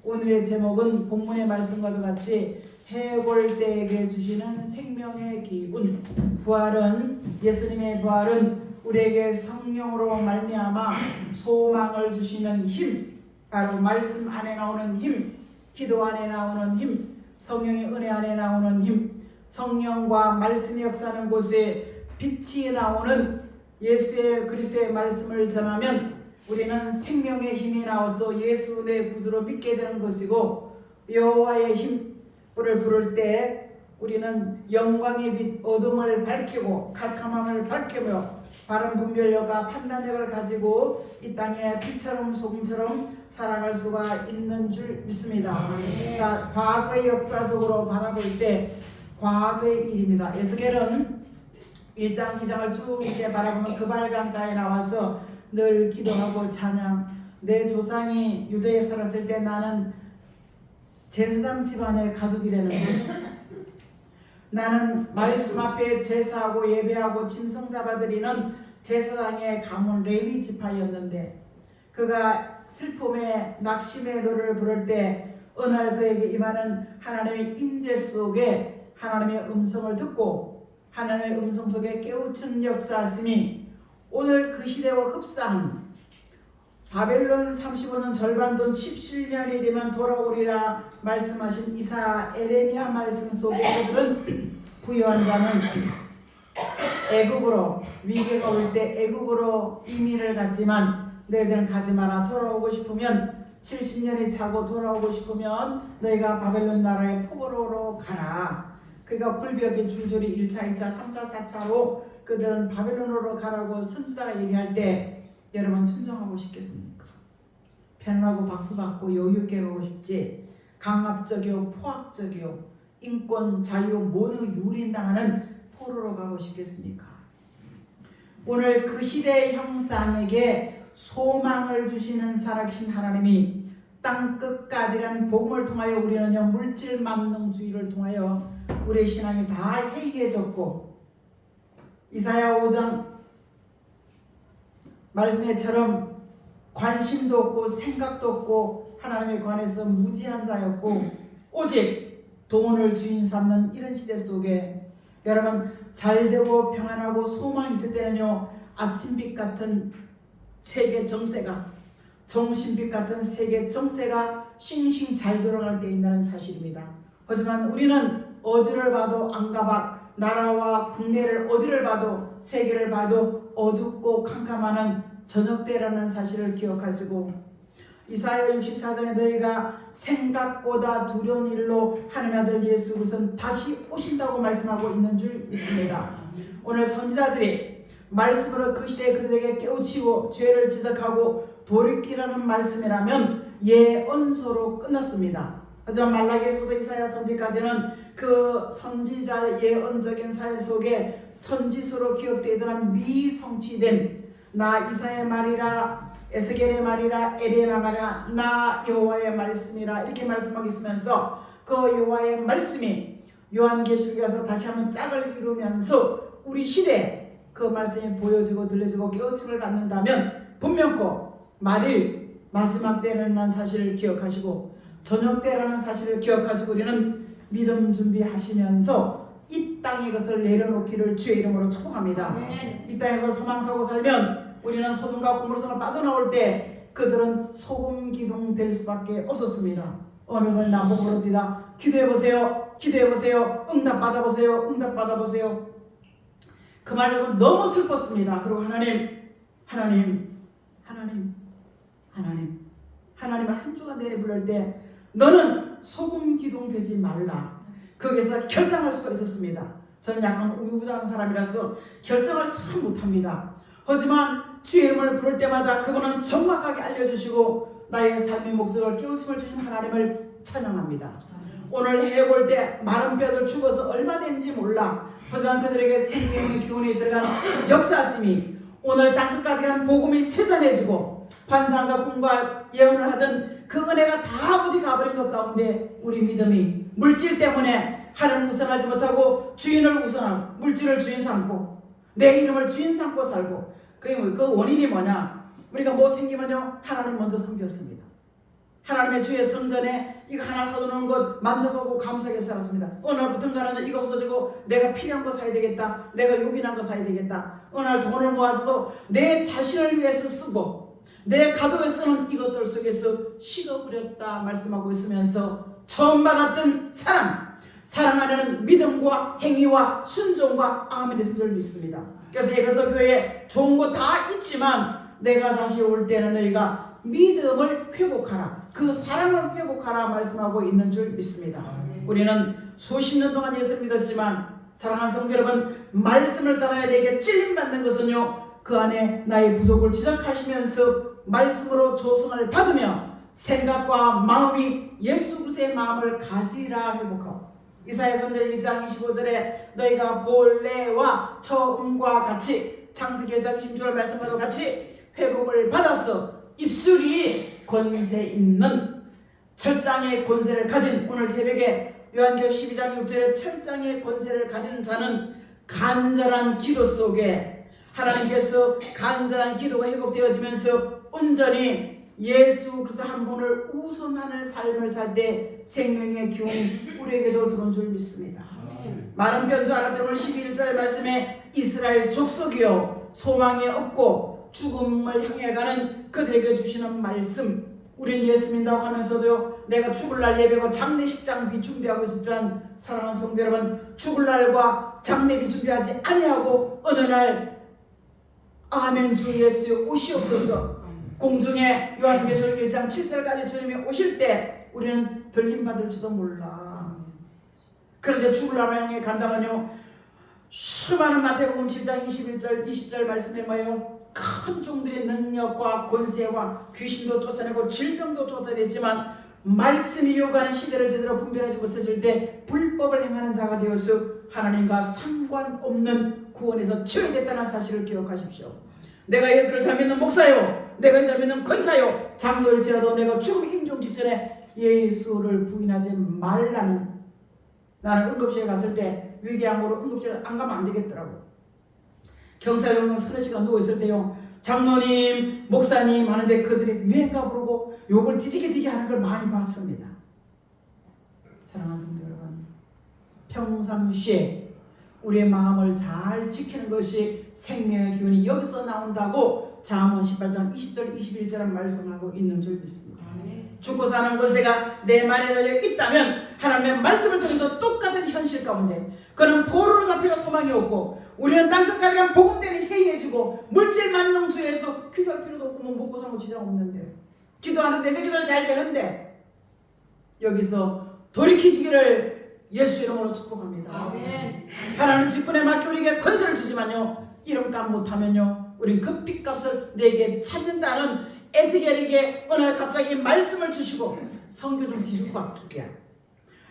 오늘의 제목은 본문의 말씀과도 같이 해골대에게 주시는 생명의 기운. 예수님의 부활은 우리에게 성령으로 말미암아 소망을 주시는 힘, 바로 말씀 안에 나오는 힘, 기도 안에 나오는 힘, 성령의 은혜 안에 나오는 힘, 성령과 말씀이 역사하는 곳에 빛이 나오는 예수의 그리스도의 말씀을 전하면 우리는 생명의 힘이 나와서 예수 내 구주로 믿게 되는 것이고, 여호와의 힘을 부를 때 우리는 영광의 빛, 어둠을 밝히고 칼칼함을 밝히며 바른 분별력과 판단력을 가지고 이 땅에 빛처럼 소금처럼 살아갈 수가 있는 줄 믿습니다. 자, 과거의 역사적으로 바라볼 때 과거의 일입니다. 에스겔은 1장, 2장을 쭉 이렇게 바라보면 그발강가에 나와서 늘 기도하고 찬양. 내 조상이 유대에 살았을 때 나는 제사장 집안의 가족이라는데, 나는 말씀 앞에 제사하고 예배하고 짐승 잡아드리는 제사장의 가문 레위 지파였는데, 그가 슬픔의 낙심의 노래를 부를 때 어느 날 그에게 임하는 하나님의 임재 속에 하나님의 음성을 듣고 하나님의 음성 속에 깨우친 역사하심이 오늘 그 시대와 흡사한 바벨론 35년 절반 돈 17년이 되면 돌아오리라 말씀하신 이사 에레미야 말씀 속에 그들은 부유한 자는 애굽으로, 위기가 올 때 애굽으로 이민을 갔지만 너희들은 가지 마라. 돌아오고 싶으면 70년이 차고 돌아오고 싶으면 너희가 바벨론 나라의 포로로 가라. 그러니까 굴벽이 줄줄이 1차, 2차, 3차, 4차로 그들은 바벨론으로 가라고 선지자가 얘기할 때 여러분 순종하고 싶겠습니까? 편안하고 박수받고 여유있게 가고 싶지, 강압적이요 포악적이요 인권, 자유 모두 유린당하는 포로로 가고 싶겠습니까? 오늘 그 시대의 형상에게 소망을 주시는 살아계신 하나님이 땅 끝까지 간 복음을 통하여 우리는요 물질 만능주의를 통하여 우리의 신앙이 다 해이해졌고, 이사야 5장 말씀에처럼 관심도 없고 생각도 없고 하나님에 관해서 무지한 자였고 오직 돈을 주인 삼는 이런 시대 속에 여러분 잘되고 평안하고 소망이 있을 때는요 아침빛 같은 세계 정세가, 정신빛 같은 세계 정세가 싱싱 잘 돌아갈 때 있다는 사실입니다. 하지만 우리는 어디를 봐도 안가박, 나라와 국내를 어디를 봐도 세계를 봐도 어둡고 캄캄한 저녁 때라는 사실을 기억하시고, 이사야 64장에 너희가 생각보다 두려운 일로 하나님의 아들 예수 그리스도는 다시 오신다고 말씀하고 있는 줄 믿습니다. 오늘 선지자들이 말씀으로 그 시대에 그들에게 깨우치고 죄를 지적하고 돌이키라는 말씀이라면 예언서로 끝났습니다. 하지만 말라기에서부터 이사야 선지까지는 그 선지자 예언적인 사회 속에 선지서로 기억되던 미성취된 나 이사야의 말이라, 에스겔의 말이라, 에레미야 말이라, 나 여호와의 말씀이라 이렇게 말씀하고 있으면서 그 여호와의 말씀이 요한계시록에서 다시 한번 짝을 이루면서 우리 시대에 그 말씀이 보여지고 들려지고 깨우침을 받는다면 분명코 말일 마지막 때라는 사실을 기억하시고 저녁 때라는 사실을 기억하시고 우리는 믿음 준비하시면서 이 땅의 것을 내려놓기를 주의 이름으로 축복합니다. 이 땅에서 소망사고 살면 우리는 소돔과 고모라성을 빠져나올 때 그들은 소금 기둥 될 수밖에 없었습니다. 어느 날 나보고 그럽니다. 기도해보세요. 기도해보세요. 응답 받아보세요. 응답 받아보세요. 그 말은 너무 슬펐습니다. 그리고 하나님을 한 주간 내내 부를 때 너는 소금 기둥 되지 말라. 거기서 결단할 수가 있었습니다. 저는 약간 우유부단한 사람이라서 결정을 참 못합니다. 하지만 주의 이름을 부를 때마다 그분은 정확하게 알려주시고 나의 삶의 목적을 깨우침을 주신 하나님을 찬양합니다. 오늘 해볼 때 마른 뼈들 죽어서 얼마 된지 몰라. 하지만 그들에게 생명의 기운이 들어간 역사심이 오늘 땅끝까지 간 복음이 쇠잔해지고 환상과 꿈과 예언을 하던 그 은혜가 다 어디 가버린 것 가운데 우리 믿음이 물질 때문에 하나님을 우선하지 못하고 주인을 우선하고 물질을 주인 삼고 내 이름을 주인 삼고 살고 그 원인이 뭐냐? 우리가 뭐 생기면요 하나님 먼저 섬겼습니다. 하나님의 주의 성전에 이거 하나 사두는 것 만족하고 감사하게 살았습니다. 어느 날부터는 이거 없어지고 내가 필요한 거 사야 되겠다. 내가 요긴한 거 사야 되겠다. 어느 날 돈을 모아서 내 자신을 위해서 쓰고 내 가족에 쓰는 이것들 속에서 식어버렸다 말씀하고 있으면서 처음 받았던 사랑 안에는 믿음과 행위와 순종과 아멘의 순종을 믿습니다. 그래서 에베소 교회에 좋은 거 다 있지만 내가 다시 올 때는 너희가 믿음을 회복하라, 그 사랑을 회복하라 말씀하고 있는 줄 믿습니다. 우리는 수십 년 동안 예수를 믿었지만 사랑하는 성도 여러분, 말씀을 따라야 되게 찔림받는 것은요, 그 안에 나의 부족을 지적하시면서 말씀으로 조성을 받으며 생각과 마음이 예수 그리스도의 마음을 가지라 회복하고, 이사야 선지자 1장 25절에 너희가 본래와 처음과 같이, 창세기 1장 26절 말씀과도 같이 회복을 받아서 입술이 권세 있는 철장의 권세를 가진, 오늘 새벽에 요한계시록 12장 6절에 철장의 권세를 가진 자는 간절한 기도 속에 하나님께서 간절한 기도가 회복되어지면서 온전히 예수 그리스도 한 분을 우선하는 삶을 살 때 생명의 기운이 우리에게도 들어온 줄 믿습니다. 많은 변조 아랍 오늘 11절 말씀에 이스라엘 족속이요 소망이 없고 죽음을 향해 가는 그들에게 주시는 말씀, 우린 예수 믿는다고 하면서도요 내가 죽을 날 예배고 장례식장 준비하고 있었지만 사랑하는 성도 여러분, 죽을 날과 장례비 준비하지 아니하고 어느 날 아멘 주 예수 오시옵소서, 공중에 요한계시록 1장 7절까지 주님이 오실 때 우리는 들림받을지도 몰라. 그런데 죽을 날을 향해 간다면요, 수많은 마태복음 7장 21절 20절 말씀에 뭐예요? 큰 종들의 능력과 권세와 귀신도 쫓아내고 질병도 쫓아내지만 말씀이 요구하는 시대를 제대로 분별하지 못해질 때 불법을 행하는 자가 되어서 하나님과 상관없는 구원에서 처해됐다는 사실을 기억하십시오. 내가 예수를 잘 믿는 목사요, 내가 잘 믿는 권사요, 장로일지라도 내가 죽음 임종 직전에 예수를 부인하지 말라는, 나는 응급실에 갔을 때 위궤양으로 응급실에 안 가면 안 되겠더라고. 경찰병동 서너 시간 누워있을 때요, 장로님, 목사님 하는데 그들이 유행가 부르고 욕을 뒤지게 하는 걸 많이 봤습니다. 사랑하는 성도 여러분, 평상시에 우리의 마음을 잘 지키는 것이 생명의 기운이 여기서 나온다고 잠언 18장 20절 21절은 말씀하고 있는 줄 믿습니다. 죽고 사는 권세가 내 말에 달려 있다면 하나님의 말씀을 통해서 똑같은 현실 가운데 그는 포로로 잡혀 소망이 없고, 우리는 땅끝까지 간 복음되는 해이해지고 물질 만능주의에서 기도할 필요도 없고 뭐 먹고 사는 지장 없는데, 기도하는 내 새끼들 잘 되는데, 여기서 돌이키시기를 예수 이름으로 축복합니다. 아멘. 하나님 직분에 맡겨 우리에게 권세를 주지만요, 이름값 못하면요 우린 그 핏값을 내게 찾는다는 에스겔에게 어느 날 갑자기 말씀을 주시고, 성경 좀 뒤집고 바꾸게야.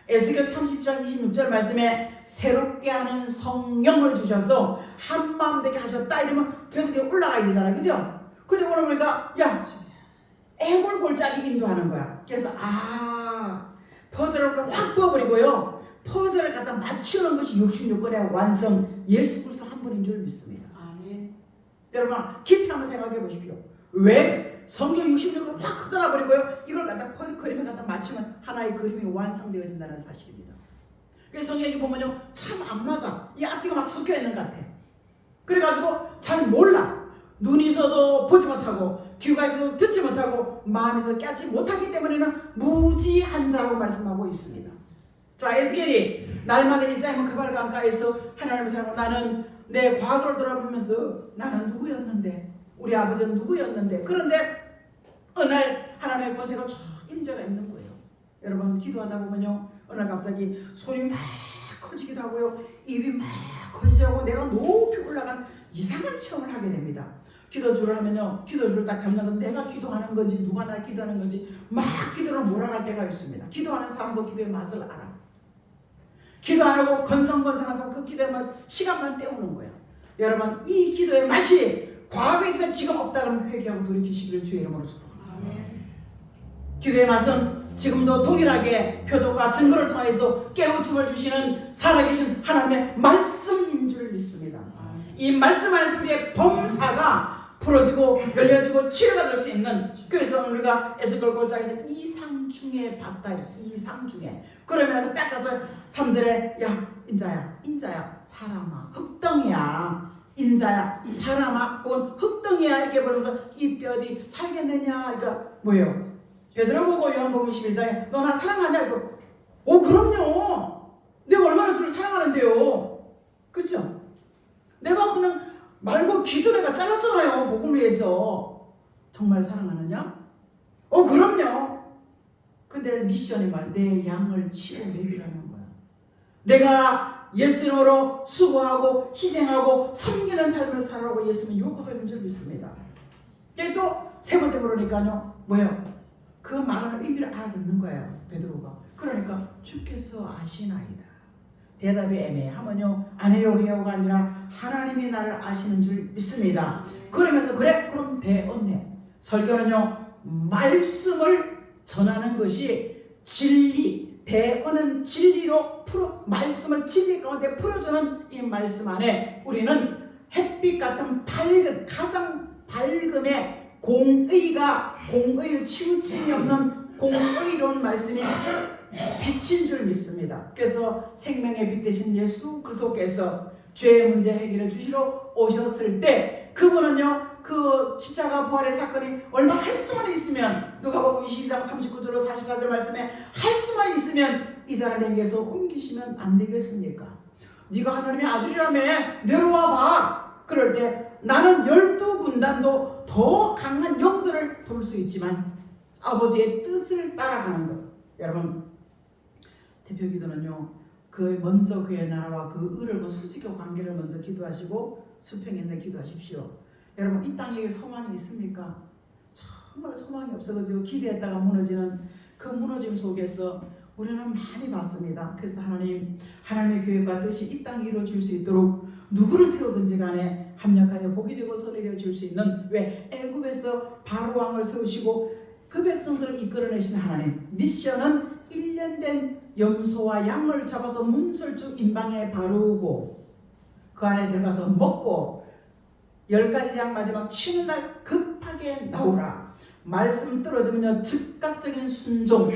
에스겔 30장 26절 말씀에 새롭게 하는 성령을 주셔서 한마음 되게 하셨다 이러면 계속 올라가야 되잖아, 그죠? 근데 오늘 보니까 야 애골골짜기 인도하는 거야. 그래서 퍼즐을 확 부어버리고요, 퍼즐을 갖다 맞추는 것이 66권의 완성 예수 그리스도 한 분인 줄 믿습니다. 아멘. 여러분 깊이 한번 생각해 보십시오. 왜 성경 66권을 확 흩어놔 버리고요, 이걸 갖다 그림을 갖다 맞추면 하나의 그림이 완성되어진다는 사실입니다. 그래서 성경에 보면요 참 안 맞아. 이 앞뒤가 막 섞여 있는 것 같아. 그래가지고 잘 몰라. 눈이 있어도 보지 못하고 귀가 있어도 듣지 못하고 마음이 있어도 깨닫지 못하기 때문에는 무지한 자라고 말씀하고 있습니다. 자, 에스겔이 날마다 일자이면 그발 강가에서 하나님을 생각하고, 나는 내 과거를 돌아보면서 나는 누구였는데, 우리 아버지는 누구였는데, 그런데 어느 날 하나님의 권세가 쫙 임재가 있는 거예요. 여러분 기도하다 보면요 어느 날 갑자기 소리 막 커지기도 하고요, 입이 막 커지기도 하고 내가 높이 올라간 이상한 체험을 하게 됩니다. 기도주를 하면요, 기도주를 딱 잡는 건 내가 기도하는 건지 누가 나 기도하는 건지 막 기도를 몰아갈 때가 있습니다. 기도하는 사람도 기도의 맛을 알아. 기도 안 하고 건성건성해서 그 기도의 맛 시간만 때우는 거야. 여러분 이 기도의 맛이 과거에 있어 지금 없다 그러면 회개하고 돌이키시기를 주의 이름으로 축복합니다. 기도의 맛은 지금도 동일하게 표적과 증거를 통해서 깨우침을 주시는 살아계신 하나님의 말씀인 줄 믿습니다. 이 말씀 안에서 우리의 범사가 풀어지고 열려지고 치료받을 수 있는, 그래서 우리가 에스겔 골짜기는 이상중에 봤다. 이상중에. 그러면서 딱 가서 3절에 야 인자야 사람아 흙덩이야, 인자야 사람아 혹은 흙덩이야 이렇게 부르면서 이 뼈들이 살겠느냐. 그러니까 뭐예요? 베드로 보고 요한복음 21장에 너 나 사랑하냐? 이거 그럼요. 내가 얼마나 주를 사랑하는데요. 그렇죠? 내가 그냥 말고 기도 내가 잘랐잖아요. 복음을 위해서. 정말 사랑하느냐? 그럼요. 근데 미션이 말, 내 양을 치고 먹이라는 거야. 내가 예수님으로 수고하고 희생하고 섬기는 삶을 살아라고 예수님은 요구하는 줄 믿습니다. 또 세 번째 물으니까요. 뭐예요? 그 말하는 의미를 알아듣는 거예요. 베드로가. 그러니까 주께서 아시나이다. 대답이 애매하면요. 안 해요 해요가 아니라 하나님이 나를 아시는 줄 믿습니다. 그러면서 그래 그럼 대언해. 설교는요. 말씀을 전하는 것이 진리. 대언은 진리로 말씀을 진리 가운데 풀어주는 이 말씀 안에 우리는 햇빛 같은 밝은 가장 밝음의 공의를 치우침이 없는 공의로운 말씀이 빛인 줄 믿습니다. 그래서 생명의 빛 되신 예수 그리스도께서 죄의 문제 해결해 주시러 오셨을 때 그분은요 그 십자가 부활의 사건이 얼마 할 수만 있으면 누가복음 22장 39절로 44절 말씀에 할 수만 있으면 이 사람에게서 옮기시면 안 되겠습니까? 네가 하나님의 아들이라며 내려와 봐. 그럴 때 나는 12군단도 더 강한 영들을 부를 수 있지만 아버지의 뜻을 따라가는 것. 여러분 대표 기도는요 먼저 그의 나라와 그 의를 그 수직의 관계를 먼저 기도하시고 수평에 기도하십시오. 여러분 이 땅에 소망이 있습니까? 정말 소망이 없어가지고 기대했다가 무너지는 그 무너짐 속에서 우리는 많이 봤습니다. 그래서 하나님의 계획과 뜻이 이 땅에 이루어질 수 있도록 누구를 세우든지 간에 합력하여 복이 되고 선이 되어 줄 수 있는 왜 애굽에서 바로 왕을 세우시고 그 백성들을 이끌어내신 하나님. 미션은 1년 된 염소와 양을 잡아서 문설주 임방에 바르고 그 안에 들어가서 먹고 10가지 장 마지막 치는 날 급하게 나오라. 말씀 떨어지면요 즉각적인 순종.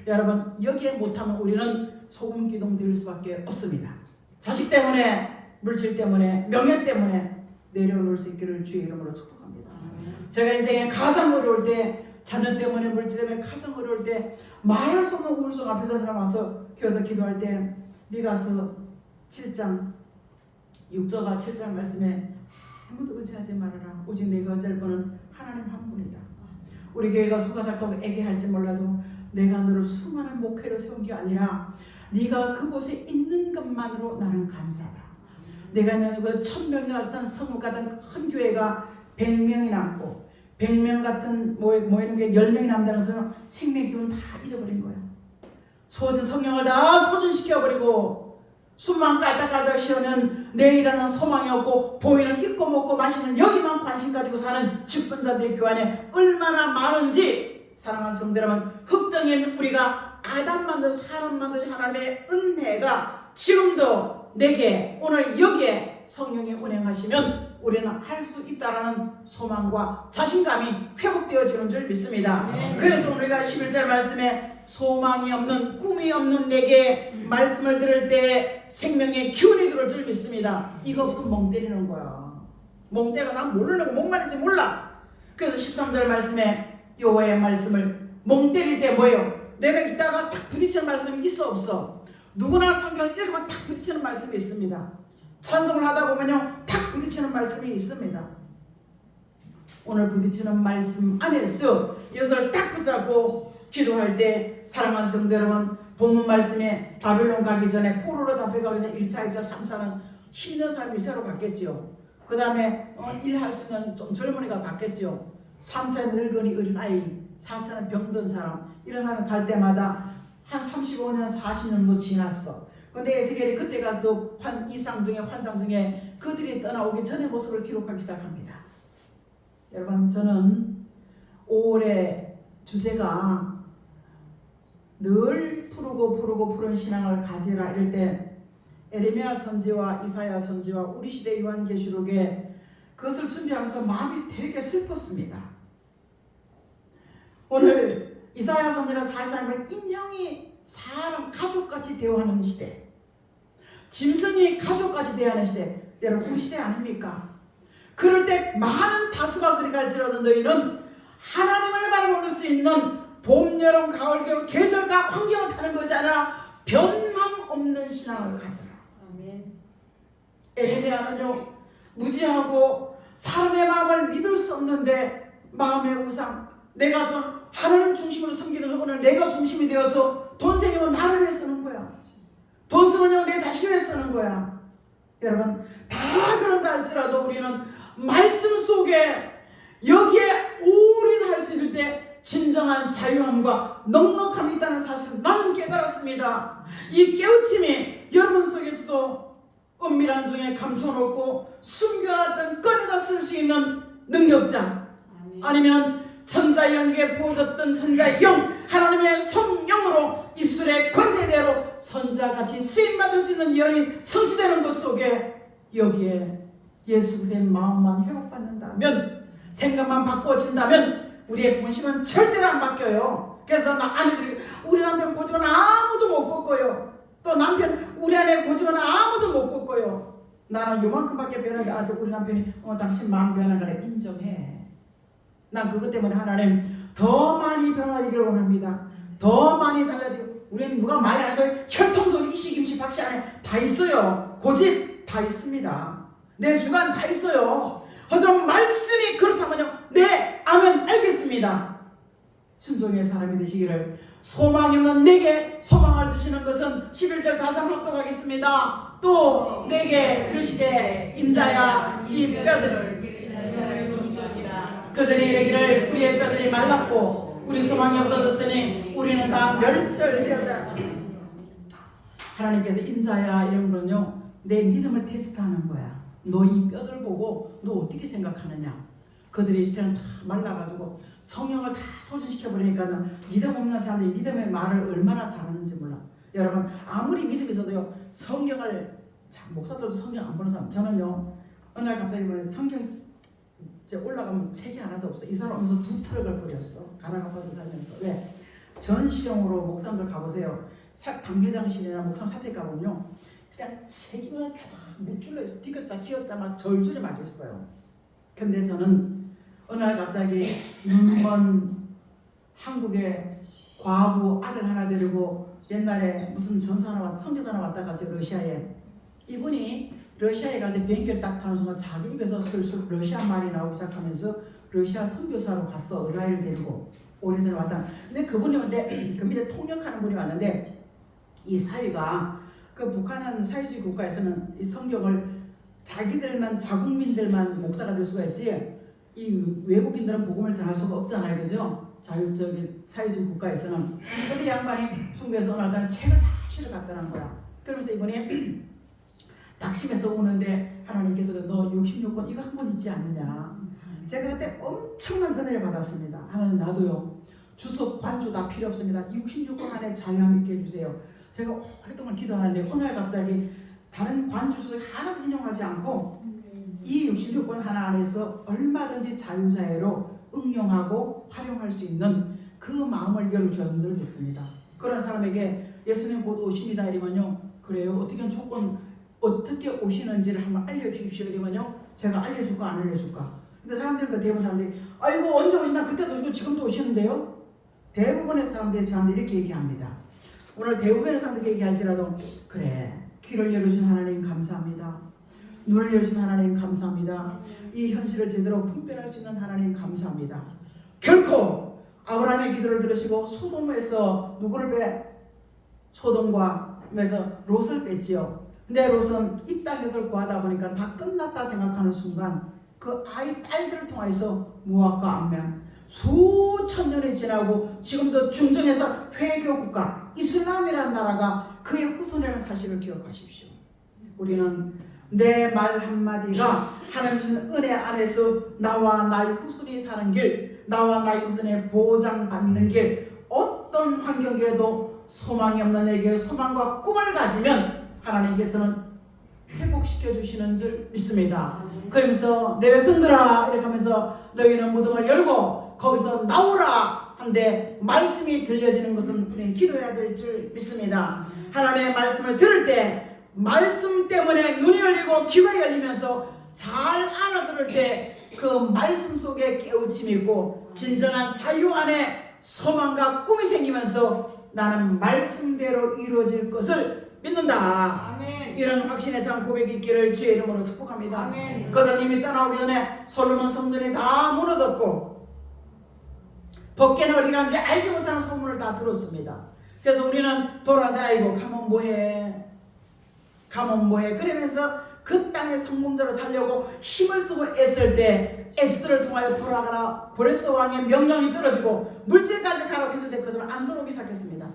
여러분 여기에 못하면 우리는 소금 기둥 될 수밖에 없습니다. 자식 때문에 물질 때문에 명예 때문에 내려놓을 수 있기를 주의 이름으로 축복합니다. 제가 인생에 가장 어려울 때 자녀 때문에 물질 때문에 가장 어려울 때 말할 수 없는 우울증 앞에서 와서 교회에서 기도할 때 미가서 7장 6절과 7장 말씀에 아무도 의지하지 말아라. 오직 내가 의지할 거는 하나님 한 분이다. 우리 교회가 수가 작다고 애기할지 몰라도 내가 너를 수많은 목회로 세운 게 아니라 네가 그곳에 있는 것만으로 나는 감사하다. 내가 있는 그 1000명 같은 성읍 같은 큰 교회가 100명이 남고 100명 같은 모이는 게 10명이 남다는 것은 생명 기운 다 잊어버린 거야. 성령을 다 소진시켜버리고 숨만 깔딱깔딱 쉬어는 내일하는 소망이 없고 보이는 입고 먹고 마시는 여기만 관심 가지고 사는 직분자들의 교환에 얼마나 많은지 사랑하는 성도 여러분, 흙덩이는 우리가 아담 만든 사람 만든 하나님의 은혜가 지금도 내게 오늘 여기에 성령이 운행하시면 우리는 할 수 있다라는 소망과 자신감이 회복되어지는 줄 믿습니다. 그래서 우리가 11절 말씀에 소망이 없는 꿈이 없는 내게 말씀을 들을 때 생명의 기운이 들어올 줄 믿습니다. 이거 없으면 멍 때리는 거야. 멍 때려. 난 모르는 거 뭔 말인지 몰라. 그래서 13절 말씀에 여호와의 말씀을 멍 때릴 때 뭐예요? 내가 이따가 딱 부딪히는 말씀이 있어 없어? 누구나 성경을 읽으면 탁 부딪히는 말씀이 있습니다. 찬송을 하다 보면요 탁 부딪히는 말씀이 있습니다. 오늘 부딪히는 말씀 안에서 이것을 딱 붙잡고 기도할 때 사랑하는 성도 여러분, 본문 말씀에 바벨론 가기 전에 포로로 잡혀가기 전에 1차, 2차, 3차는 힘 있는 사람이 1차로 갔겠죠. 그 다음에 일할 수 있는 좀 젊은이가 갔겠죠. 3차는 늙은이 어린아이, 4차는 병든 사람, 이런 사람 갈 때마다 한 35년, 40년도 지났어. 근데 에스겔이 그때 가서 환상 중에 그들이 떠나오기 전의 모습을 기록하기 시작합니다. 여러분, 저는 5월의 주제가 늘 푸른 신앙을 가지라 이럴 때 에레미야 선지와 이사야 선지와 우리 시대 요한계시록에 그것을 준비하면서 마음이 되게 슬펐습니다. 오늘 이사야 선지자 40장에 인형이 사람 가족같이 대화하는 시대, 짐승이 가족같이 대화하는 시대, 여러분 그 시대 아닙니까? 그럴 때 많은 다수가 그리 갈지라도 너희는 하나님을 바라볼 수 있는 봄, 여름, 가을, 겨울 계절과 환경을 타는 것이 아니라 변함없는 신앙을 가져라. 아멘. 에레미야는요, 무지하고 사람의 마음을 믿을 수 없는데 마음의 우상, 내가 좀 하나님 중심으로 섬기는 거, 오늘 내가 중심이 되어서 돈 생기면 나를 위해 쓰는 거야. 돈 쓰면 내 자식을 위해 쓰는 거야. 여러분 다 그런다 할지라도 우리는 말씀 속에 여기에 올인할 수 있을 때 진정한 자유함과 넉넉함이 있다는 사실을 나는 깨달았습니다. 이 깨우침이 여러분 속에서도 은밀한 중에 감춰놓고 숨겨놨던 꺼내다 쓸 수 있는 능력자, 아니면 선자의 영에 부어졌던 선자의 영, 하나님의 성령으로 입술의 권세대로 선자같이 쓰임받을 수 있는 연이 성취되는 것 속에 여기에 예수 그리스도의 마음만 회복받는다면, 생각만 바꿔진다면 우리의 본심은 절대로 안 바뀌어요. 그래서 아내들이 우리 남편 고집은 아무도 못 꺾어요. 또 남편 우리 아내 고집은 아무도 못 꺾어요. 나는 요만큼밖에 변하지 않아서 우리 남편이 당신 마음 변한 거를 인정해. 난 그것 때문에 하나님 더 많이 변화되기를 원합니다. 더 많이 달라지고, 우리는 누가 말 안 해도 혈통소리 이시김시 박씨 안에 다 있어요. 고집 다 있습니다. 내 주관 다 있어요. 하지만 말씀이 그렇다면요, 네, 아멘, 알겠습니다. 순종의 사람이 되시기를. 소망이 없는 내게 소망을 주시는 것은 11절 다시 한번 합독하겠습니다. 또 내게 이르시되 인자야 이 뼈들을 그들이 이르기를 우리의 뼈들이 말랐고 우리 소망이 없어졌으니 우리는 다 멸절되었다. 하나님께서 인자야 이런 거는요, 내 믿음을 테스트하는 거야. 너 이 뼈들 보고 너 어떻게 생각하느냐. 그들이 시대는 다 말라가지고 성령을 다 소진시켜버리니까 믿음 없는 사람들이 믿음의 말을 얼마나 잘하는지 몰라. 여러분 아무리 믿음이 있어도요, 성경을, 목사들도 성경 안 보는 사람, 저는요 어느 날 갑자기 성경 이제 올라가면 책이 하나도 없어. 이 사람 오면서 2트럭을 버렸어. 가나가파도 살면서. 왜? 전시용으로 목사님들 가보세요. 당회장실이나 목사님 사택 가보면요, 그냥 책이 그냥 쫙몇 줄로 있어. 디귿자 기역자 막 절줄이 막 있어요. 근데 저는 어느 날 갑자기 눈먼 한국의 과부 아들 하나 데리고 옛날에 무슨 전사 하나 선교사 하나 왔다 갔죠. 러시아에. 이분이 러시아에 갈 때 비행기를 딱 타는 순간 자기 입에서 슬슬 러시아 말이 나오기 시작하면서 러시아 선교사로 갔어. 의라이를 데리고 오래전에 왔다. 근데 그분이 근데 그 밑에 통역하는 분이 왔는데, 이 사회가 그 북한은 사회주의 국가에서는 이 성경을 자기들만, 자국민들만 목사가 될 수가 있지 이 외국인들은 복음을 전할 수가 없잖아요. 그죠? 자율적인 사회주의 국가에서는. 근데 이 양반이 중국에서 어느 날 책을 다 실어 갔다는 거야. 그러면서 이번에 낙심해서 오는데 하나님께서 너 66권 이거 한 권 있지 않느냐. 제가 그때 엄청난 은혜를 받았습니다. 하나님 나도요, 주석 관주 다 필요 없습니다. 66권 안에 자유함 있게 해주세요. 제가 오랫동안 기도하는데 오늘 갑자기 다른 관주 주석 하나도 인용하지 않고 이 66권 하나 안에서 얼마든지 자유자애로 응용하고 활용할 수 있는 그 마음을 열어주는 줄 믿습니다. 그런 사람에게 예수님 곧 오십니다 이러면요, 그래요? 어떻게 오시는지를 한번 알려주십시오 이러면요, 제가 알려줄까 안 알려줄까? 근데 사람들은 그 대부분 사람들이 아이고 언제 오시나, 그때도 오시고 지금도 오시는데요? 대부분의 사람들이 저한테 이렇게 얘기합니다. 오늘 대부분의 사람들이 얘기할지라도 그래, 귀를 열어주신 하나님 감사합니다. 눈을 열어주신 하나님 감사합니다. 이 현실을 제대로 분별할 수 있는 하나님 감사합니다. 결코 아브라함의 기도를 들으시고 소돔에서 누구를 빼? 소돔과 에서 롯을 뺐지요. 근데 롯은 이 땅에서 구하다 보니까 다 끝났다 생각하는 순간 그 아이 딸들을 통해서 모압과 암몬 수천 년이 지나고 지금도 중동에서 회교 국가 이슬람이라는 나라가 그의 후손이라는 사실을 기억하십시오. 우리는 내 말 한마디가 하나님 주신 은혜 안에서 나와 나의 후손이 사는 길, 나와 나의 후손의 보장받는 길, 어떤 환경에도 소망이 없는 내게 소망과 꿈을 가지면 하나님께서는 회복시켜 주시는 줄 믿습니다. 그러면서 내 백성들아 이렇게 하면서 너희는 무덤을 열고 거기서 나오라 한데 말씀이 들려지는 것은 우리는 기도해야 될 줄 믿습니다. 하나님의 말씀을 들을 때 말씀 때문에 눈이 열리고 귀가 열리면서 잘 알아들을 때 그 말씀 속에 깨우침이 있고 진정한 자유 안에 소망과 꿈이 생기면서 나는 말씀대로 이루어질 것을 믿는다. 아멘. 이런 확신의 참 고백이 있기를 주의 이름으로 축복합니다. 아멘. 거다님이 떠나오기 전에 솔로몬 성전이 다 무너졌고 벗개는 어디 간지 알지 못하는 소문을 다 들었습니다. 그래서 우리는 돌아다 아이고 가면 뭐해 가면 뭐해 그러면서 그 땅의 성공자로 살려고 힘을 쓰고 애쓸 때 에스더를 통하여 돌아가라 고레스 왕의 명령이 떨어지고 물질까지 가라고 했을 때 그들은 안 돌아오기 시작했습니다.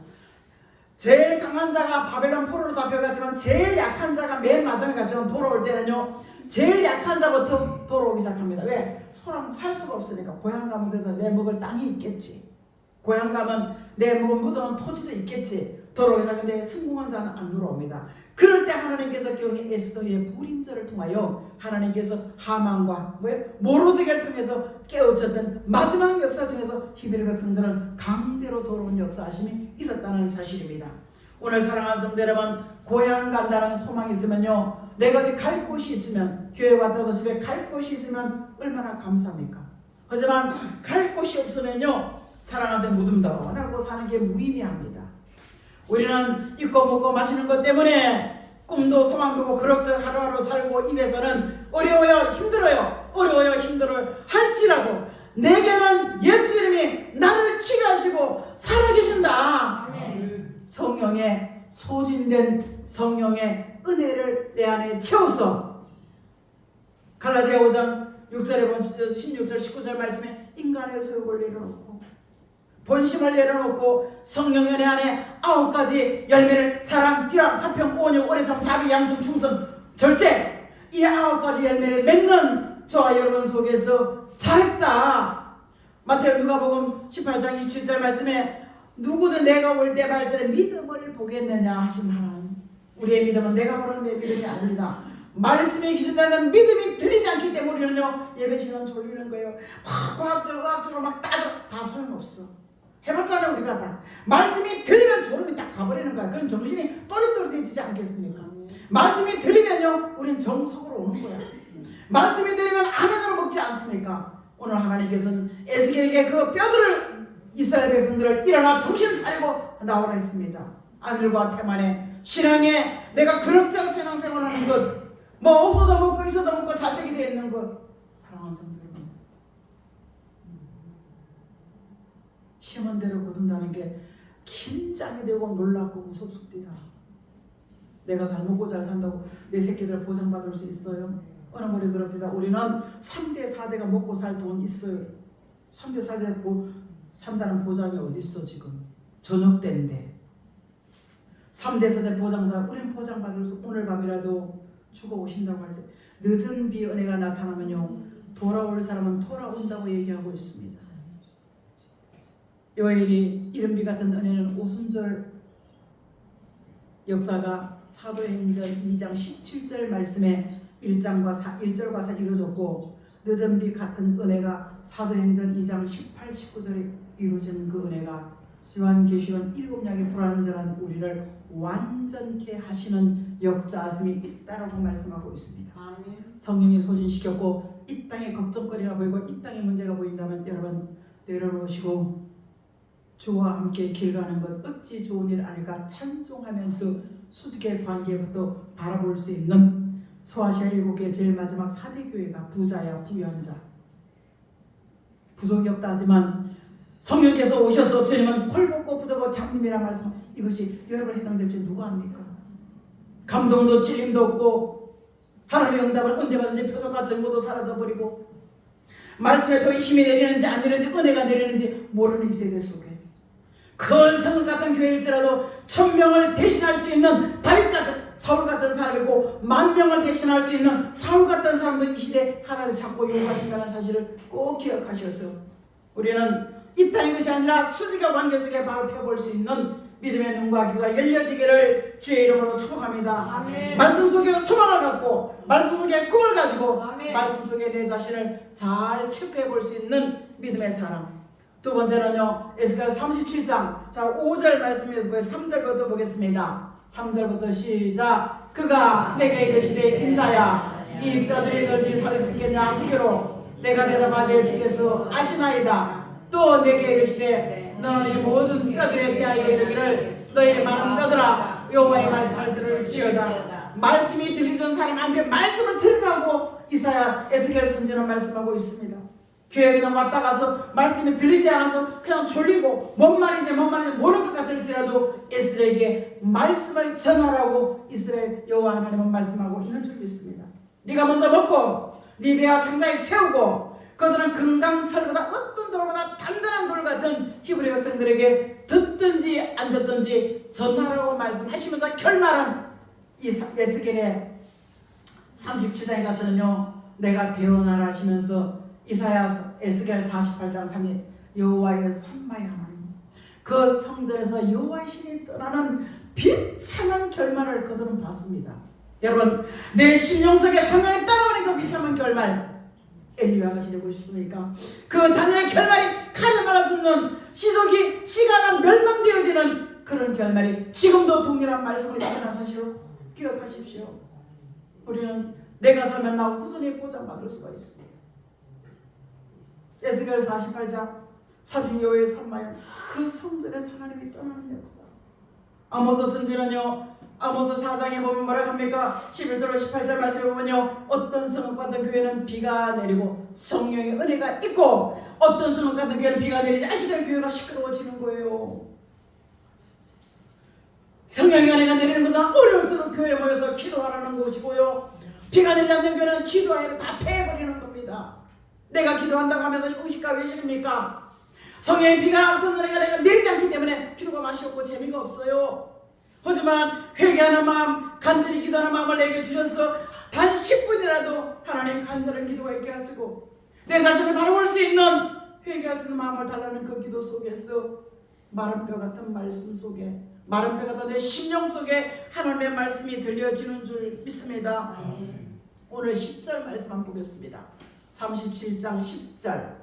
제일 강한 자가 바벨론 포로로 잡혀갔지만 제일 약한 자가 맨 마지막에 같이 돌아올 때는요 제일 약한 자부터 돌아오기 시작합니다. 왜? 사람 살 수가 없으니까. 고향 가면 그래도 내 먹을 땅이 있겠지. 고향 가면 내 먹을 묻어놓은 토지도 있겠지. 돌아오기 시작하는데 성공한 자는 안 돌아옵니다. 그럴 때 하나님께서 경히 에스더의 불임절을 통하여 하나님께서 하만과 모르드게를 통해서 깨우쳤던 마지막 역사를 통해서 히브리 백성들은 강제로 돌아온 역사하심이 있었다는 사실입니다. 오늘 사랑하는 성도 여러분, 고향 간다는 소망이 있으면요 내가 어디 갈 곳이 있으면 교회 왔다도 집에 갈 곳이 있으면 얼마나 감사합니까? 하지만 갈 곳이 없으면요 사랑하는 무덤다원하고 사는 게 무의미합니다. 우리는 입고 먹고 마시는 것 때문에 꿈도 소망도 없고 그럭저럭 하루하루 살고 입에서는 어려워요 힘들어요 할지라도 내게는 예수 이름이 나를 치유하시고 살아계신다. 성령의 소진된 성령의 은혜를 내 안에 채워서 갈라디아 5장 6절에 보면 16절 19절 말씀에 인간의 소욕을 내려놓고 본심을 내려놓고 성령의 은혜 안에 9가지 열매를 사랑, 희락, 화평, 온유, 오래성, 자비, 양성, 충성, 절제 이 9가지 열매를 맺는 저와 여러분 속에서 잘했다. 마태복음 누가복음 18장 27절 말씀에 누구든 내가 올 때 발전에 믿음을 보겠느냐 하신 하나님, 우리의 믿음은 내가 보는 내 믿음이 아닙니다. 말씀에 기준되는 믿음이 들리지 않기 때문에 우리는요 예배 시간 졸리는 거예요. 과학적으로 막 따져 다 소용없어. 해봤잖아 우리가 다. 말씀이 들리면 졸음이 딱 가버리는 거야. 그럼 정신이 또릿또릿해지지 않겠습니까? 말씀이 들리면요 우린 정석으로 오는 거야. 말씀이 들리면 아멘으로 먹지 않습니까? 오늘 하나님께서는 에스겔에게 그 뼈들을 이스라엘 백성들을 일어나 정신 차리고 나오라 했습니다. 아들과 태만의 신앙에 내가 그럭저럭 신앙생활하는 것, 뭐 없어도 먹고 있어도 먹고 잘되게 되어 있는 것, 사랑하는 성도 여러분, 시험한 대로 거둔다는 게 긴장이 되고 놀랍고 무섭습니다. 내가 잘 먹고 잘 산다고 내 새끼들 보장받을 수 있어요? 어느 머리 그럽니다. 우리는 3대 4대가 먹고 살 돈 있어요. 3대 4대 산다는 보장이 어디 있어 지금? 저녁 때인데 3대 4대 보장사 우린 보장받을 수 오늘 밤이라도 주고 오신다고 할 때 늦은 비 은혜가 나타나면요 돌아올 사람은 돌아온다고 얘기하고 있습니다. 요엘이 이른 비 같은 은혜는 오순절 역사가 사도행전 2장 17절 말씀에 1절과 4 이루어졌고 늦은 비 같은 은혜가 사도행전 2장 18, 19절에 이루어진 그 은혜가 요한계시록 7장의 불완전한 우리를 완전케 하시는 역사하심이 있다라고 말씀하고 있습니다. 아멘. 성령이 소진시켰고 이 땅에 걱정거리가 보이고 이 땅에 문제가 보인다면 여러분 내려놓으시고 주와 함께 길 가는 것 어찌 좋은 일 아닐까 찬송하면서 수직의 관계부터 바라볼 수 있는 소아시아 7개 제일 마지막 4대 교회가 부자야 부유한 자 부족이 없다 하지만 성령께서 오셔서 주님은 헐벗고 부족하고 장님이라 말씀 이것이 여러분 해당될지 누가 압니까? 감동도 찔림도 없고 하나님의 응답은 언제 받은지 표적과 정보도 사라져버리고 말씀에 더 힘이 내리는지 안 내리는지 은혜가 내리는지 모르는 이 세대 속에 큰 성읍 같은 교회일지라도 1000명을 대신할 수 있는 다윗 같은 사울 같은 사람이고 10,000명을 대신할 수 있는 사울 같은 사람도 이 시대에 하나님을 찾고 요구하신다는 사실을 꼭 기억하셔서 우리는 이 땅의 것이 아니라 수지가 관계 속에 바로 펴볼 수 있는 믿음의 눈과 귀가 열려지기를 주의 이름으로 축복합니다. 아멘. 말씀 속에 소망을 갖고 말씀 속에 꿈을 가지고 아멘. 말씀 속에 내 자신을 잘 체크해 볼 수 있는 믿음의 사람. 두 번째는요, 에스겔 37장 자 5절 말씀을 3절부터 보겠습니다. 3절부터 시작. 그가 내게 이르시되 인자야 이 뼈들이 너지 살 수 있겠냐 하시기로 내가 대답하되 주께서 아시나이다. 또 내게 이르시되 너는 이 모든 뼈들에 대하여 이르기를 너의 많은 뼈들아 여호와의 말씀을 지어다. 말씀이 들리던 사람 앞에 말씀을 들으라고 이사야 에스겔 선지는 말씀하고 있습니다. 교회 그냥 왔다 가서 말씀이 들리지 않아서 그냥 졸리고 뭔 말인지 모르는 것 같을지라도 에스겔에게 말씀을 전하라고 이스라엘 여호와 하나님은 말씀하고 있는 줄 믿습니다. 네가 먼저 먹고 네 배와 장자에 채우고 그들은 금강철보다 어떤 돌보다 단단한 돌 같은 히브리 백성들에게 듣든지 안 듣든지 전하라고 말씀하시면서 결말은 에스겔의 37장에 가서는요, 내가 대언하라 하시면서 이사야 에스겔 48장 3절 여호와의 산마의 하나님 그 성전에서 여호와의 신이 떠나는 비참한 결말을 그들은 봤습니다. 여러분, 내 심령 속에 성령이 따라오는 그 비참한 결말 엘리야가 지내고 싶습니까? 그 자녀의 결말이 칼에 말아 죽는 시족이 시가나 멸망되어지는 그런 결말이 지금도 동일한 말씀을 있다는 사실을 기억하십시오. 우리는 내가 살면 나 후손이 보장받을 수가 있습니다. 에스겔 48장 30여의 산마요 그 성전에서 하나님이 떠나는 역사. 아모스 선지는요, 아모스 4장에 보면 뭐라고 합니까? 11절로 18절 말씀에 보면요, 어떤 성읍 같은 교회는 비가 내리고 성령의 은혜가 있고 어떤 성읍 같은 교회는 비가 내리지 않기 때문에 교회가 시끄러워지는 거예요. 성령의 은혜가 내리는 것은 어려울수록 교회에 모여서 기도하라는 것이고요, 비가 내리지 않는 교회는 기도하여 다 패해버리는 겁니다. 내가 기도한다고 하면서 형식과 외식입니까? 성령의 비가 어떤 은혜가 내리지 않기 때문에 기도가 맛이 없고 재미가 없어요. 하지만 회개하는 마음, 간절히 기도하는 마음을 내게 주셔서 단 10분이라도 하나님 간절한 기도가 있게 하시고 내 자신을 바라볼 수 있는 회개할 수 있는 마음을 달라는 그 기도 속에서 마른 뼈 같은 말씀 속에, 마른 뼈 같은 내 심령 속에 하나님의 말씀이 들려지는 줄 믿습니다. 오늘 10절 말씀 한번 보겠습니다. 37장 10절.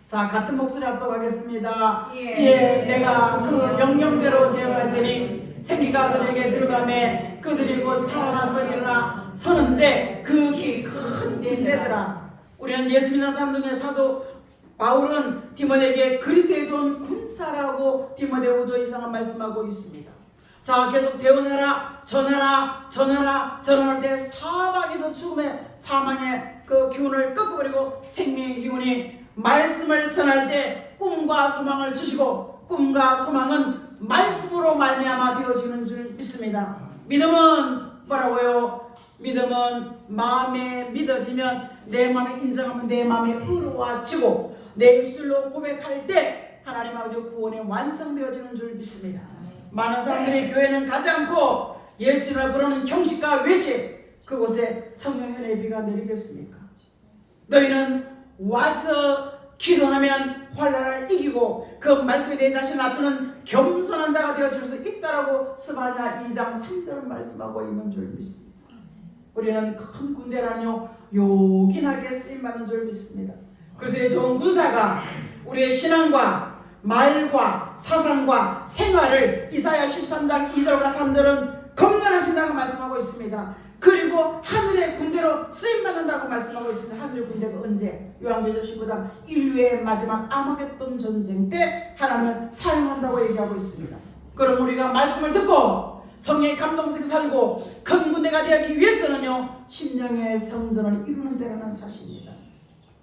자, 같은 목소리 합독하겠습니다. 예, 내가 그 명령대로 되어가더니 생기가 그들에게 들어가매 그들이 곧 살아나서 일어나 서는데 그 기 큰 군대더라. 우리는 예수 믿는 사람 중에 사도 바울은 디모데에게 그리스도의 좋은 군사라고 디모데후서 이상한 말씀하고 있습니다. 자, 계속 대언하라, 전할 때 사방에서 죽음의 사망의 그 기운을 꺾어버리고 생명의 기운이 말씀을 전할 때 꿈과 소망을 주시고 꿈과 소망은 말씀으로 말미암아 되어지는 줄 믿습니다. 믿음은 뭐라고요? 믿음은 마음에 믿어지면 내 마음에 인정하면 내 마음에 의로워지고 내 입술로 고백할 때 하나님 아버지 구원이 완성되어지는 줄 믿습니다. 많은 사람들이 교회는 가지 않고 예수를 부르는 형식과 외식, 그곳에 성령의 비가 내리겠습니까? 너희는 와서 기도하면 환난을 이기고 그 말씀에 내 자신을 낮추는 겸손한 자가 되어줄 수 있다라고 스바냐 2장 3절을 말씀하고 있는 줄 믿습니다. 우리는 큰 군대라뇨 요긴하게 쓰임받는 줄 믿습니다. 그래서 좋은 군사가 우리의 신앙과 말과 사상과 생활을 이사야 13장 2절과 3절은 검열하신다고 말씀하고 있습니다. 그리고 하늘의 군대로 쓰임받는다고 말씀하고 있습니다. 하늘의 군대가 언제? 요한계시록 19장 인류의 마지막 아마겟돈 전쟁 때 하나님은 사용한다고 얘기하고 있습니다. 그럼 우리가 말씀을 듣고 성령의 감동 속에 살고 큰 군대가 되기 위해서는요, 심령의 성전을 이루는 데라는 사실입니다.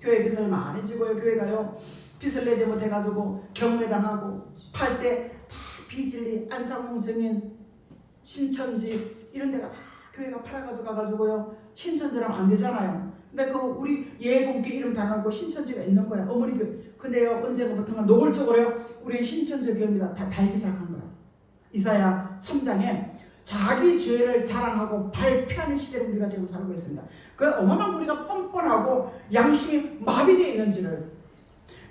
교회 빚을 많이 지고요, 교회가요 빚을 내지 못해가지고 경매당하고 팔 때 다 비질리, 안상홍 증인, 신천지 이런 데가 다 교회가 팔아가지고 가가지고요 신천지라면 안 되잖아요. 근데 그 우리 예봉교 이름 달아놓고 신천지가 있는 거야, 어머니 교회. 근데요 언제부턴가 노골적으로요 우리 신천지 교회입니다 다 달기 시작한 거야. 이사야 3장에 자기 죄를 자랑하고 발표하는 시대를 우리가 지금 살고 있습니다. 그 어마어마한 우리가 뻔뻔하고 양심이 마비되어 있는지를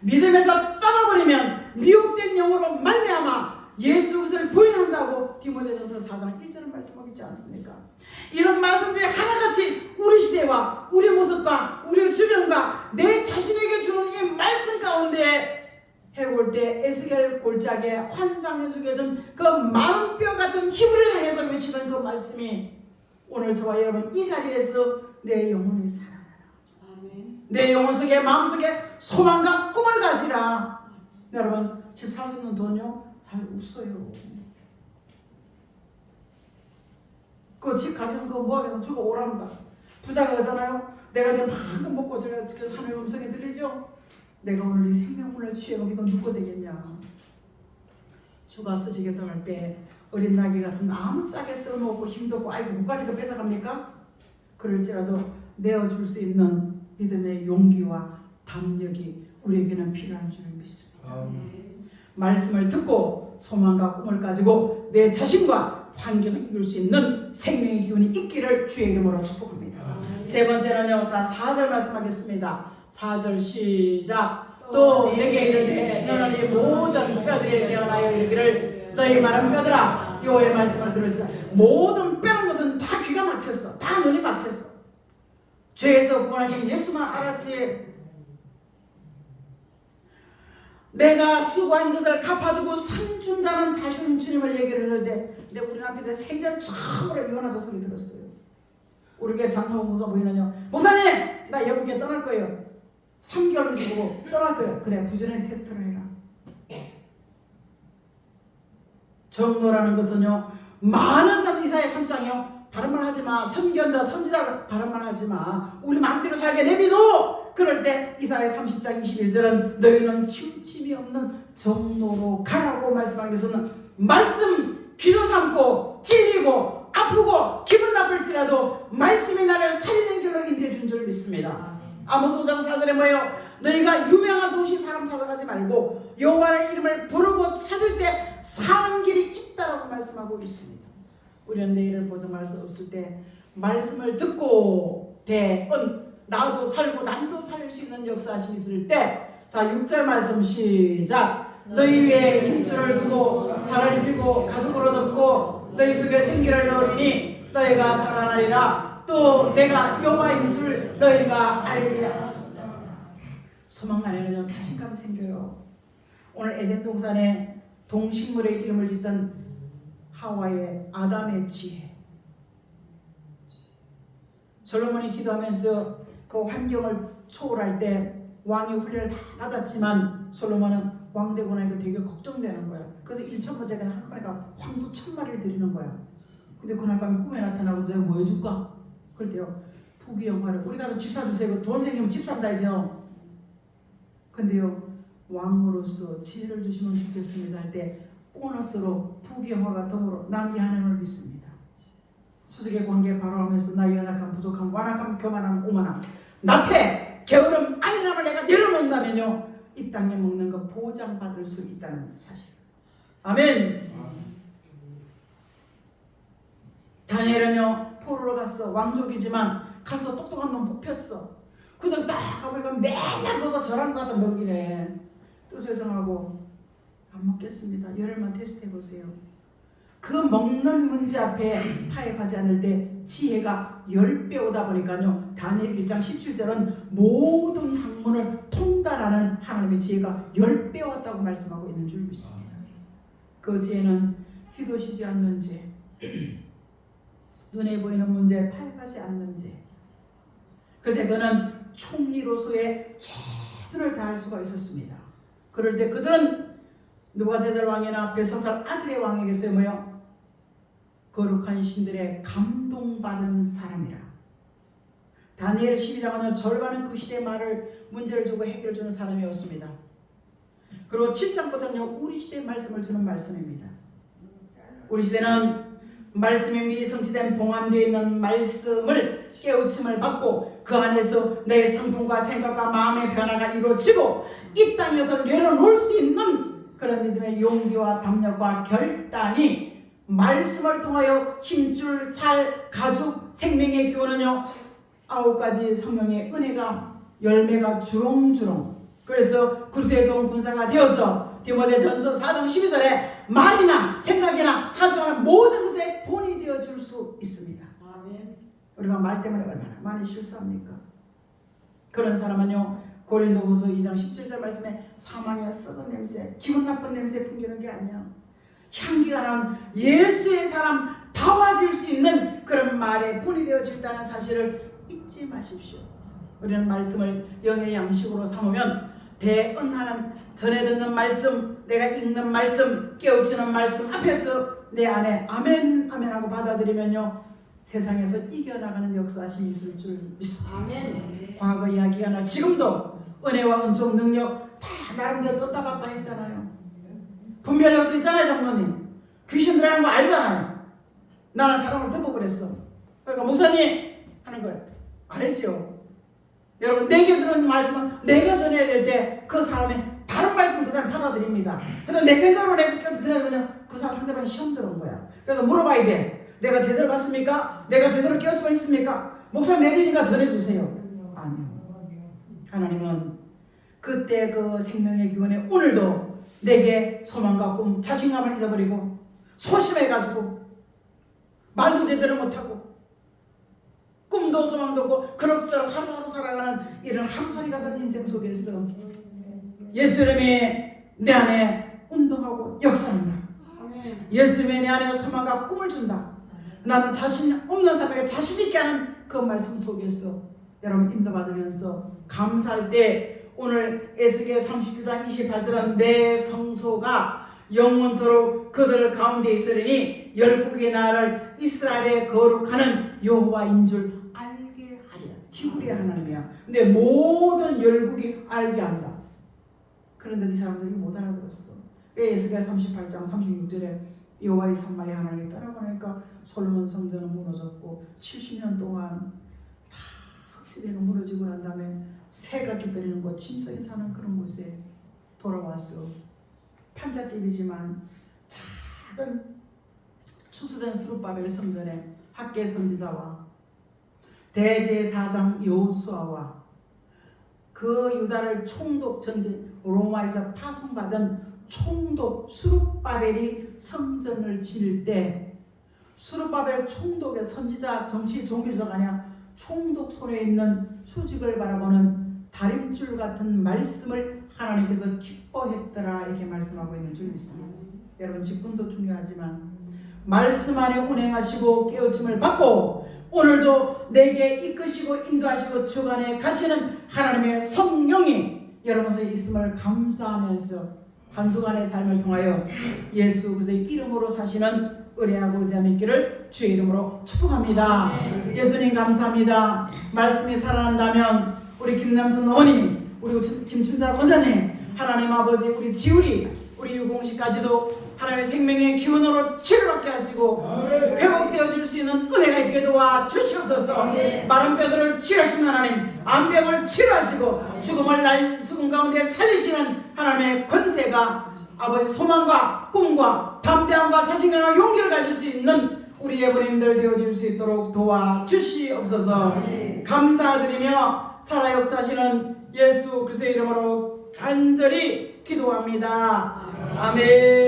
믿음에서 떠나버리면 미혹된 영으로 말미암아 예수 그리스도를 부인한다고 디모데전서 4장 1절은 말씀하고 있지 않습니까? 이런 말씀들이 하나같이 우리 시대와 우리 모습과 우리 주변과 내 자신에게 주는 이 말씀 가운데 해올 때 에스겔 골짜기에 환상에 숙여진 그 마른 뼈 같은 히브리를 향해서 외치던 그 말씀이 오늘 저와 여러분 이 자리에서 내 영혼이 살아나라. 아멘. 내 영혼 속에 마음속에 소망과 꿈을 가지라. 여러분 집 살 수 있는 돈요? 잘 없어요. 그 집 가지는 거 뭐하겠어 주고 오랍니다. 부자가 하잖아요. 내가 이제 방금 먹고 제가 하나님의 음성이 들리죠? 내가 오늘 이 생명물을 취해가면 이건 누구 되겠냐. 주가 쓰시겠다 할 때 어린 나귀 같은 아무짝에 쓸모없고 힘도 없고 아이고 누가지 그 뺏어갑니까? 그럴지라도 내어줄 수 있는 믿음의 용기와 담력이 우리에게는 필요한 줄 믿습니다. 말씀을 듣고 소망과 꿈을 가지고 내 자신과 환경을 이룰 수 있는 생명의 기운이 있기를 주의 이름으로 축복합니다. 세 번째는요. 자 4절 말씀하겠습니다. 4절 시작. 또 내게 이르되 너는 이 모든 뼈들에 깨어나여 이르기를 너희 마른 뼈들아 여호와의 말씀을 들을지라. 모든 뼈는 것은 다 귀가 막혔어. 다 눈이 막혔어. 죄에서 구원하신 예수만 알았지. 내가 수고한 것을 갚아주고 상 준다는 다시 주님을 얘기를 할 때 내 우리 남편한테 생전 처음으로 이혼하자 소리 들었어요. 우리 교회 장로 목사 부인은요. 목사님 나 여러분께 떠날 거예요. 3개월 보고 떠날 거예요. 그래 부지런히 테스트를 해라. 정로라는 것은요. 많은 사람 이사의 삼상이요. 바른 말 하지마. 선견자 선지자 바른 말 하지마. 우리 마음대로 살게 내비둬. 그럴 때 이사야 30장 21절은 너희는 치우침이 없는 정로로 가라고 말씀하기 위해서는 말씀 귀로 삼고 찔리고 아프고 기분 나쁠지라도 말씀이 나를 살리는 길로 인도해 준 줄 믿습니다. 아모스 5장 4절에 뭐예요? 너희가 유명한 도시 사람 찾아가지 말고 여호와의 이름을 부르고 찾을 때 사는 길이 있다라고 말씀하고 있습니다. 우리는 내일을 보증할 수 없을 때 말씀을 듣고 대은 나도 살고 남도 살릴 수 있는 역사하심이 있을 때, 자 6절 말씀 시작. 너희 위에 힘줄을 두고 살을 입히고 가죽으로 덮고 너희 속에 생기를 넣으리니 너희가 살아나리라. 또 내가 여호와인 줄 너희가 알리라. 소망 안에는 자신감이 생겨요. 오늘 에덴 동산에 동식물의 이름을 짓던 하와의 아담의 지혜. 솔로몬이 기도하면서 그 환경을 초월할 때 왕의 훈련을 다 받았지만 솔로몬은 왕 되고 나니까 되게 걱정되는 거야. 그래서 1,000번째 그냥 한꺼번에 황소 1,000마리를 드리는 거야. 근데 그날 밤에 꿈에 나타나고 내가 뭐 해줄까? 그럴때요. 부귀영화를 우리가 집 사주세요. 돈 생기면 집 산다 이죠. 근데요. 왕으로서 지혜를 주시면 좋겠습니다 할 때 보너스로 부귀영화가 더불어 난 이 하나님을 믿습니다. 수직의 관계 바로하면서 나의 연약함, 부족함, 완악함, 교만함, 오만함, 나태, 게으름, 안일함을 내가 내려놓는다면요 이 땅에 먹는 거 보장받을 수 있다는 사실. 아멘. 다니엘은요 포로로 갔어. 왕족이지만 가서 똑똑한 놈 뽑혔어. 근데 딱 가보니까 맨날 거기서 저랑 가다 먹이네. 뜻을 정하고 안 먹겠습니다. 열흘만 테스트해보세요. 그 먹는 문제 앞에 타협하지 않을 때 지혜가 10배 오다 보니까요 다니엘 1장 17절은 모든 학문을 통달하는 하나님의 지혜가 10배 왔다고 말씀하고 있는 줄 믿습니다. 그 지혜는 기도 쉬지 않는 지혜, 눈에 보이는 문제에 타협하지 않는 지혜. 그런데 그는 총리로서의 최선을 다할 수가 있었습니다. 그럴 때 그들은 느부갓네살 왕이나 벨사살 아들의 왕에게서 뭐요? 거룩한 신들의 감동받은 사람이라. 다니엘 12장은 절반은 그 시대의 말을 문제를 주고 해결을 주는 사람이었습니다. 그리고 7장부터는요 우리 시대의 말씀을 주는 말씀입니다. 우리 시대는 말씀이 미리 성취된 봉함되어 있는 말씀을 깨우침을 받고 그 안에서 내 성품과 생각과 마음의 변화가 이루어지고 이 땅에서 내려놓을 수 있는 그런 믿음의 용기와 담력과 결단이 말씀을 통하여 힘줄, 살, 가죽, 생명의 기운은요 9가지 성령의 은혜가 열매가 주렁주렁 그래서 그리스도에서 온 군사가 되어서 디모데전서 4장 12절에 말이나 생각이나 하는 모든 것에 본이 되어 줄 수 있습니다. 아멘. 우리가 말 때문에 얼마나 많이 실수합니까? 그런 사람은요, 고린도후서 2장 17절 말씀에 사망의 썩은 냄새, 기분 나쁜 냄새 풍기는 게 아니야. 향기가 나는 예수의 사람 다와질 수 있는 그런 말에 본이 되어질다는 사실을 잊지 마십시오. 우리는 말씀을 영의 양식으로 삼으면 대언하는 전해 듣는 말씀, 내가 읽는 말씀, 깨우치는 말씀 앞에서 내 안에 아멘 아멘 하고 받아들이면요, 세상에서 이겨나가는 역사심이 있을 줄 믿습니다. 아멘. 과거 이야기가 나 지금도 은혜와 은총 능력 다 나름대로 떴다 갔다 했잖아요. 분별력도 있잖아요. 장로님 귀신 들어가는 거 알잖아요. 나는 사람을 덮어버렸어. 그러니까 목사님 하는 거예요. 알지요. 여러분 내게 들은 말씀은 내가 전해야 될 때 그 사람의 다른 말씀 그 사람 받아들입니다. 그래서 내 생각으로 내가 들으면 그 사람 상대방이 시험 들어온 거야. 그래서 물어봐야 돼. 내가 제대로 봤습니까? 내가 제대로 깨우치고 있습니까? 목사님 내 되니까 전해주세요. 아니요. 하나님은 그때 그 생명의 기원에 오늘도 내게 소망과 꿈, 자신감을 잊어버리고 소심해가지고 말도 제대로 못하고 꿈도 소망도 없고 그럭저럭 하루하루 살아가는 이런 함소리 같은 인생 속에서 예수 이름이 내 안에 운동하고 역사한다. 아멘. 예수 이름이 내 안에 소망과 꿈을 준다. 나는 자신 없는 사람에게 자신 있게 하는 그 말씀 속에서 여러분 인도받으면서 감사할 때 오늘 에스겔 37장 28절은 내 성소가 영원토록 그들 가운데 있으리니 열국의 나라를 이스라엘에 거룩하는 여호와인 줄 알게 하리라. 히브리 하나님이야. 근데 모든 열국이 알게 한다. 그런데 이 사람들이 못 알아들었어. 왜 에스겔 38장 36절에 여호와의 산마의 하나님을 떠나보니까 솔로몬 성전은 무너졌고 70년 동안 다 흙지대가 무너지고 난 다음에 새가 기다리는 곳, 짐승이 사는 그런 곳에 돌아왔어. 판잣집이지만 작은 추수된 스룹바벨 성전에 학계 선지자와 대제사장 여호수아와 그 유다를 총독 전쟁 로마에서 파송받은 총독 스룹바벨이 성전을 지을 때 스룹바벨 총독의 선지자 정치 종교자가 아니야 총독 손에 있는 수직을 바라보는 다림줄 같은 말씀을 하나님께서 기뻐했더라 이렇게 말씀하고 있는 줄 믿습니다. 여러분 직분도 중요하지만 말씀 안에 운행하시고 깨우침을 받고 오늘도 내게 이끄시고 인도하시고 주관에 가시는 하나님의 성령이 여러분 속에 있음을 감사하면서 한 주간의 삶을 통하여 예수 그리스도의 이름으로 사시는 의뢰하고 의지함 있기를 주의 이름으로 축복합니다. 예수님 감사합니다. 말씀이 살아난다면 우리 김남선 어머니, 우리 김춘자 권사님, 하나님 아버지 우리 지우리, 우리 유공식까지도 하나님의 생명의 기운으로 치료받게 하시고 회복되어질 수 있는 은혜가 있게 도와 주시옵소서. 마른 뼈들을 치료하시는 하나님, 암병을 치료하시고 죽음을 날 죽음 가운데 살리시는 하나님의 권세가 아버지 소망과 꿈과 담대함과 자신감과 용기를 가질 수 있는 우리 예부님들 되어질 수 있도록 도와주시옵소서. 감사드리며 살아 역사하시는 예수 그리스도의 이름으로 간절히 기도합니다. 아멘.